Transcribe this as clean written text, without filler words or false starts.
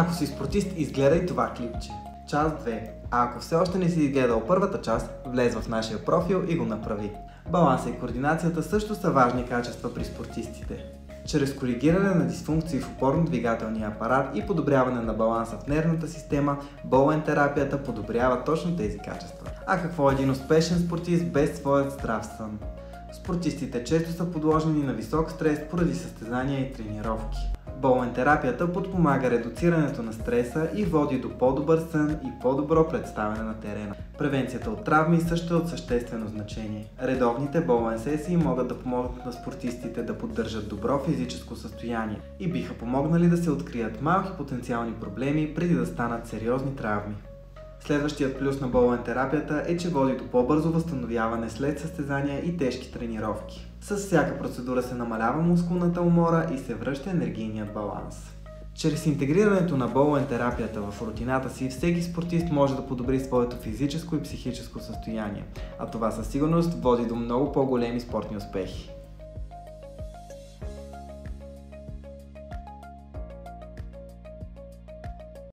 Ако си спортист, изгледай това клипче. Част 2. А ако все още не си изгледал първата част, влез в нашия профил и го направи. Балансът и координацията също са важни качества при спортистите. Чрез коригиране на дисфункции в опорно-двигателния апарат и подобряване на баланса в нервната система, Боуен терапията подобрява точно тези качества. А какво е един успешен спортист без своят здрав сън? Спортистите често са подложени на висок стрес поради състезания и тренировки. Боуен терапията подпомага редуцирането на стреса и води до по-добър сън и по-добро представяне на терена. Превенцията от травми също е от съществено значение. Редовните Боуен сесии могат да помогнат на спортистите да поддържат добро физическо състояние и биха помогнали да се открият малки потенциални проблеми преди да станат сериозни травми. Следващият плюс на Боуен терапията е, че води до по-бързо възстановяване след състезания и тежки тренировки. С всяка процедура се намалява мускулната умора и се връща енергийният баланс. Чрез интегрирането на Боуен терапията в рутината си, всеки спортист може да подобри своето физическо и психическо състояние, а това със сигурност води до много по-големи спортни успехи.